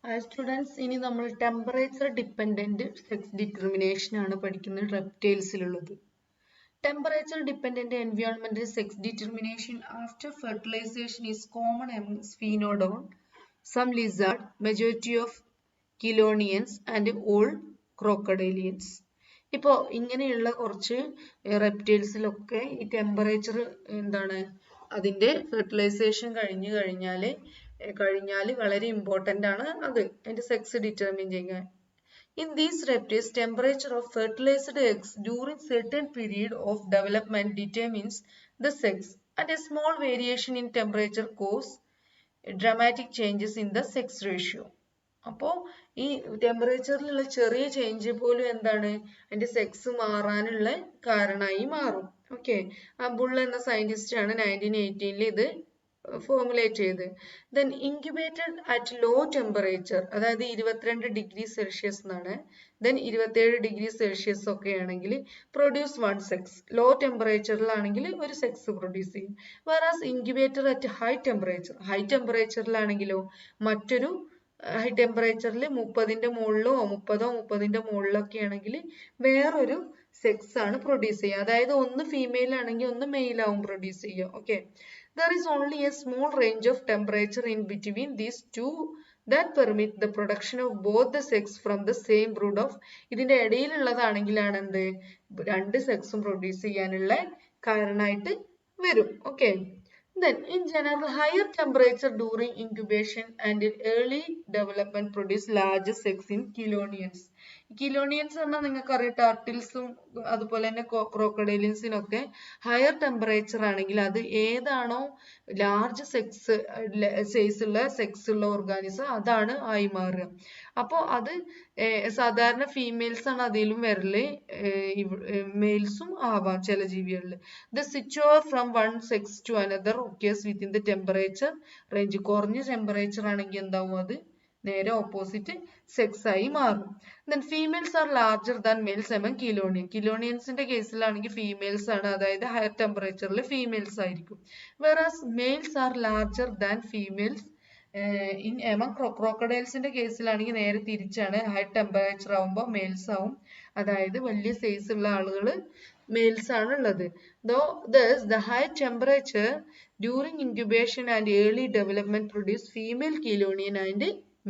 Students ഇനി നമ്മൾ temperature dependent sex determination ആണ് പഠിക്കുന്നത് റെപ്റ്റൈൽസിലുള്ളത്. Temperature dependent environmental sex determination after fertilization is common among sphenodon, some lizard, majority of chelonians and all crocodilians. ഇപ്പോൾ ഇങ്ങനെയുള്ള കുറച്ച് റെപ്റ്റൈൽസിലൊക്കെ ഈ ടെമ്പറേച്ചർ എന്താണ് അതിന്റെ ഫെർട്ടിലൈസേഷൻ കഴിഞ്ഞാൽ വളരെ ഇമ്പോർട്ടന്റ് ആണ് അത് അതിന്റെ സെക്സ് ഡിറ്റർമിൻ ചെയ്യാൻ. In these reptiles, temperature of fertilized eggs during certain period of development determines the sex, and a small variation in temperature cause dramatic changes in the sex ratio. അപ്പോൾ ഈ ടെമ്പറേച്ചറിലുള്ള ചെറിയ change പോലും എന്താണ് അതിന്റെ sex മാറാനുള്ള കാരണമായി മാറും. ഓക്കെ, ബുൾ എന്ന സയന്റിസ്റ്റ് ആണ് 1918 ഇത് ഫോർമുലേറ്റ് ചെയ്ത്. Then incubated at low temperature, അതായത് 22 ഡിഗ്രി സെൽഷ്യസ് എന്നാണ്. ദെൻ 27 ഡിഗ്രി സെൽഷ്യസ് ഒക്കെ ആണെങ്കിൽ പ്രൊഡ്യൂസ് വൺ സെക്സ്. ലോ ടെമ്പറേച്ചറിലാണെങ്കിൽ ഒരു സെക്സ് പ്രൊഡ്യൂസ് ചെയ്യും. വേറാസ് ഇൻക്യുബേറ്റർ അറ്റ് ഹൈ ടെമ്പറേച്ചറിലാണെങ്കിലോ മറ്റൊരു ഹൈ ടെമ്പറേച്ചറിൽ 30ന്റെ മുകളിലോ 30ന്റെ മുകളിലൊക്കെ ആണെങ്കിൽ വേറൊരു സെക്സ് ആണ് പ്രൊഡ്യൂസ് ചെയ്യുക. അതായത് ഒന്ന് ഫീമെയിൽ ആണെങ്കിൽ ഒന്ന് മെയിൽ ആവും പ്രൊഡ്യൂസ് ചെയ്യുക. Okay, there is only a small range of temperature in between these two that permit the production of both the sex from the same brood of. ഇതിന്റെ ഇടയിലുള്ളതാണെങ്കിലാണ് എന്ത് രണ്ട് സെക്സും പ്രൊഡ്യൂസ് ചെയ്യാനുള്ള കാരണമായിട്ട് വരും. Okay, then in general higher temperature during incubation and in early development produce larger sex in chelonians. കിലോണിയൻസ് പറഞ്ഞാൽ നിങ്ങൾക്ക് അറിയാം ടർട്ടിൽസും അതുപോലെ തന്നെ ക്രോക്കഡൈലിയൻസിനൊക്കെ ഹയർ ടെമ്പറേച്ചർ ആണെങ്കിൽ അത് ഏതാണോ ലാർജ് സൈസ് ഉള്ള സെക്സ് ഉള്ള ഓർഗാനിസം അതാണ് ആയി മാറുക. അപ്പോൾ അത് സാധാരണ ഫീമെയിൽസ് ആണ് അതിലും വരല്, മെയിൽസും ആവാം ചില ജീവികളിൽ. The switch over from one sex to another occurs within the temperature range. കുറഞ്ഞ ടെമ്പറേച്ചർ ആണെങ്കിൽ എന്താവും അത് നേരെ ഓപ്പോസിറ്റ് സെക്സ് ആയി മാറും. Then females are larger than males among കിലോണിയൻസിന്റെ കേസിലാണെങ്കിൽ ഫീമെയിൽസ് ആണ്, അതായത് ഹയർ ടെമ്പറേച്ചറിൽ ഫീമെയിൽസ് ആയിരിക്കും. Whereas males are larger than females in among ക്രോക്കഡൈൽസിന്റെ കേസിലാണെങ്കിൽ നേരെ തിരിച്ചാണ്, ഹൈ ടെമ്പറേച്ചർ ആവുമ്പോൾ മെയിൽസ് ആവും, അതായത് വലിയ സൈസ് ഉള്ള ആളുകൾ മെയിൽസ് ആണ് ഉള്ളത്. Thus the high temperature during incubation and early development produce female chelonian and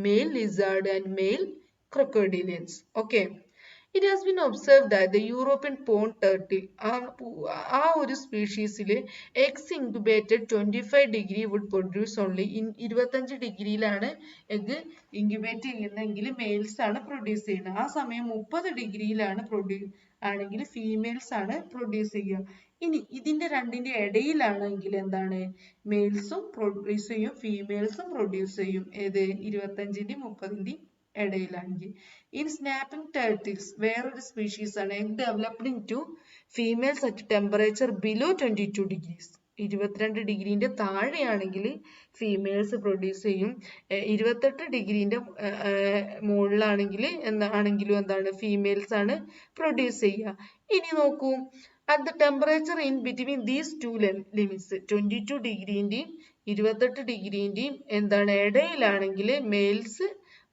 male lizard and male crocodilians. Okay, it has been observed that the European pond turtle ആ ഒരു സ്പീഷീസിൽ eggs incubated 25 degree would produce only. 25 ഡിഗ്രിയിലാണ് egg incubate ചെയ്യുന്നതെങ്കിൽ males ആണ് produce ചെയ്യുന്നത്. ആ സമയം 30 ഡിഗ്രിയിലാണ് ആണെങ്കിൽ ഫീമെയിൽസ് ആണ് പ്രൊഡ്യൂസ് ചെയ്യുക. ഇനി ഇതിന്റെ രണ്ടിന്റെ ഇടയിലാണെങ്കിൽ എന്താണ് മെയിൽസും പ്രൊഡ്യൂസ് ചെയ്യും ഫീമെയിൽസും പ്രൊഡ്യൂസ് ചെയ്യും. ഏത് 25ന്റെയും 30ന്റെയും ഇടയിലാണെങ്കിൽ. ഇൻ സ്നാപ്പിംഗ് ടർട്ടിൽസ് വേറൊരു സ്പീഷീസ് ആണ് egg developed into females at temperature below 22 degrees. 22 ഡിഗ്രീന്റെ താഴെയാണെങ്കിൽ ഫീമെയിൽസ് പ്രൊഡ്യൂസ് ചെയ്യും. 28 ഡിഗ്രീന്റെ മുകളിലാണെങ്കിൽ എന്താണ് ഫീമെയിൽസ് ആണ് പ്രൊഡ്യൂസ് ചെയ്യുക. ഇനി നോക്കൂ, at the temperature in between these two limits 22 ഡിഗ്രീന്റെയും 28 ഡിഗ്രീന്റെയും എന്താണ് ഇടയിലാണെങ്കിൽ മെയിൽസ്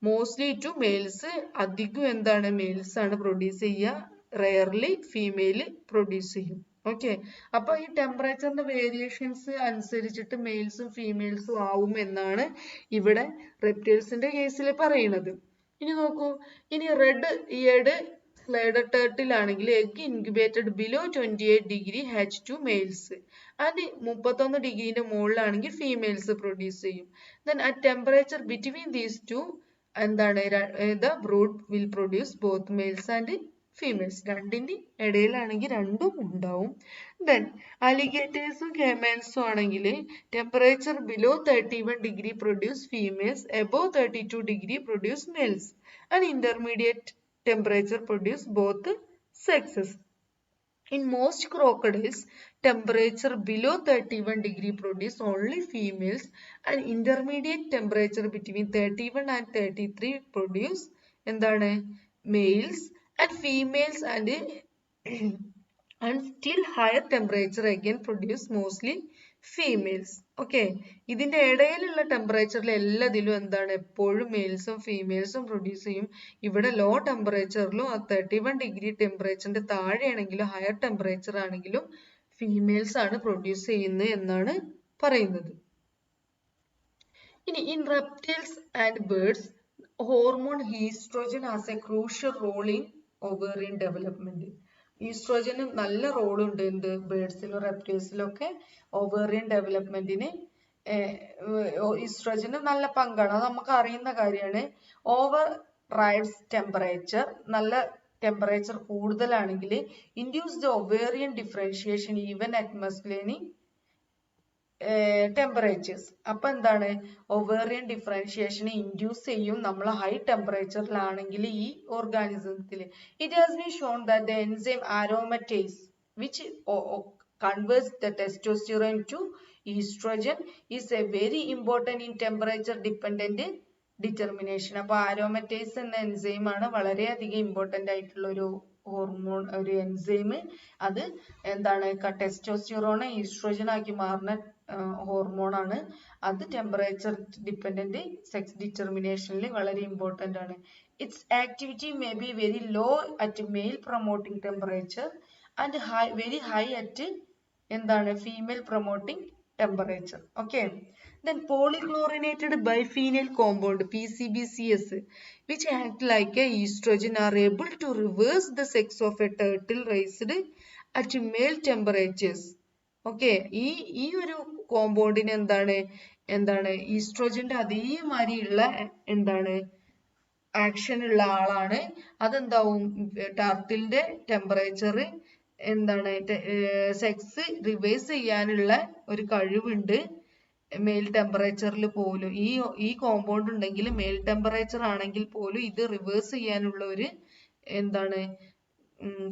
മോസ്റ്റ്ലി ടു മെയിൽസ് അധികം എന്താണ് മെയിൽസ് ആണ് പ്രൊഡ്യൂസ് ചെയ്യുക, റെയർലി ഫീമെയിൽ പ്രൊഡ്യൂസ് ചെയ്യും. ഓക്കെ, അപ്പൊ ഈ ടെമ്പറേച്ചറിന്റെ വേരിയേഷൻസ് അനുസരിച്ചിട്ട് മെയിൽസും ഫീമെയിൽസും ആവും എന്നാണ് ഇവിടെ റെപ്റ്റൈൽസിന്റെ കേസിൽ പറയുന്നത്. ഇനി നോക്കൂ, ഇനി റെഡ് ഇയർഡ് സ്ലൈഡർ ടർട്ടിൽ ആണെങ്കിൽ egg incubated below 28 degree hatch to males and 31 ഡിഗ്രീന്റെ മുകളിലാണെങ്കിൽ ഫീമെയിൽസ് പ്രൊഡ്യൂസ് ചെയ്യും. Then at temperature between these two എന്താണ് the brood will produce both males and females. രണ്ടിന്റെ ഇടയിലാണെങ്കിൽ രണ്ടും ഉണ്ടാവും. ദെൻ അലിഗേറ്റേഴ്സും കേമൻസും ആണെങ്കിൽ temperature below 31 degree produce females, above 32 degree produce males and intermediate temperature produce both sexes. In most crocodiles, temperature below 31 degree produce only females and intermediate temperature between 31 and 33 produce എന്താണ് males and females and still higher temperature again produce mostly females. Okay, ഇതിന്റെ ഇടയിലുള്ള ടെമ്പറേച്ചറിൽ എല്ലാത്തിലും എന്താണ് എപ്പോഴും മെയിൽസും ഫീമെയിൽസും produce ചെയ്യും. ഇവിടെ low ടെമ്പറേച്ചറിലും 31 ഡിഗ്രി ടെമ്പറേച്ചറിന്റെ താഴെയാണെങ്കിലും ഹയർ ടെമ്പറേച്ചർ ആണെങ്കിലും ഫീമെയിൽസ് ആണ് പ്രൊഡ്യൂസ് ചെയ്യുന്നത് എന്നാണ് പറയുന്നത്. ഇനി in reptiles and birds hormone oestrogen has a crucial role in ovarian development. ഈസ്ട്രോജന് നല്ല റോളുണ്ട് എന്ത് ബേർഡ്സിലും റെപ്റ്റൈൽസിലും ഒക്കെ ഓവേറിയൻ ഡെവലപ്മെന്റിന് ഈസ്ട്രോജന് നല്ല പങ്കാണ്. അത് നമുക്ക് അറിയുന്ന കാര്യമാണ്. ഓവർ റൈഡ്സ് ടെമ്പറേച്ചർ, നല്ല ടെമ്പറേച്ചർ കൂടുതലാണെങ്കിൽ induce the ovarian differentiation even at masculine temperatures. അപ്പൊ എന്താണ് ഒവേറിയൻ ഡിഫറൻഷിയേഷൻ ഇൻഡ്യൂസ് ചെയ്യും നമ്മൾ ഹൈ ടെമ്പറേച്ചറിലാണെങ്കിൽ ഈ ഓർഗാനിസത്തിൽ. It has been shown that the enzyme aromatase which converts the testosterone to estrogen is a very important in temperature dependent determination. അപ്പൊ ആരോമറ്റേസ് എന്ന enzyme ആണ് വളരെയധികം ഇമ്പോർട്ടന്റ് ആയിട്ടുള്ള ഒരു ഹോർമോൺ, ഒരു എൻസൈം. അത് എന്താണ് ടെസ്റ്റോസ്റ്റിറോണെ ഈസ്ട്രോജൻ ആക്കി മാറുന്ന ഹോർമോൺ ആണ്. അത് ടെമ്പറേച്ചർ ഡിപ്പെൻഡന്റ് സെക്സ് ഡിറ്റർമിനേഷനിൽ വളരെ ഇമ്പോർട്ടന്റ് ആണ്. Its activity may be very low at male promoting temperature and very high at എന്താണ് female promoting temperature. Okay, then polychlorinated biphenyl compound PCBCS which act like a estrogen are able to reverse the sex of a turtle raised at male temperatures. Okay, ഈ ഒരു കോമ്പൗണ്ടിന് എന്താണ് ഈസ്ട്രോജന്റെ അതേമാതിരിയുള്ള എന്താണ് action ഉള്ള ആളാണ്. അതെന്താവും ടർട്ടിലിന്റെ temperature എന്താണ് sex reverse ചെയ്യാനുള്ള ഒരു കഴിവുണ്ട് മെയിൽ ടെമ്പറേച്ചറിൽ പോലും. ഈ കോമ്പൗണ്ട് ഉണ്ടെങ്കിൽ മെയിൽ ടെമ്പറേച്ചർ ആണെങ്കിൽ പോലും ഇത് റിവേഴ്സ് ചെയ്യാനുള്ള ഒരു എന്താണ്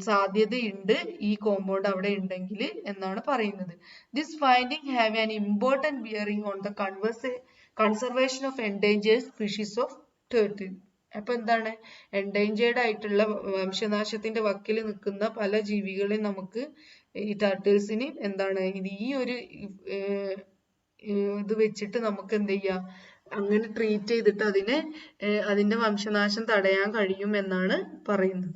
സാധ്യതയുണ്ട് ഈ കോമ്പൗണ്ട് അവിടെ ഉണ്ടെങ്കിൽ എന്നാണ് പറയുന്നത്. This finding have an important bearing on the conservation of endangered species of turtle. അപ്പൊ എന്താണ് എൻഡേഞ്ചേർഡ് ആയിട്ടുള്ള വംശനാശത്തിന്റെ വക്കിൽ നിൽക്കുന്ന പല ജീവികളെയും നമുക്ക് ഈ ടർട്ടിൽസിന് എന്താണ് ഈ ഒരു ഇത് വെച്ചിട്ട് നമുക്ക് എന്ത് ചെയ്യാം, അങ്ങനെ ട്രീറ്റ് ചെയ്തിട്ട് അതിന്റെ വംശനാശം തടയാൻ കഴിയും എന്നാണ് പറയുന്നത്.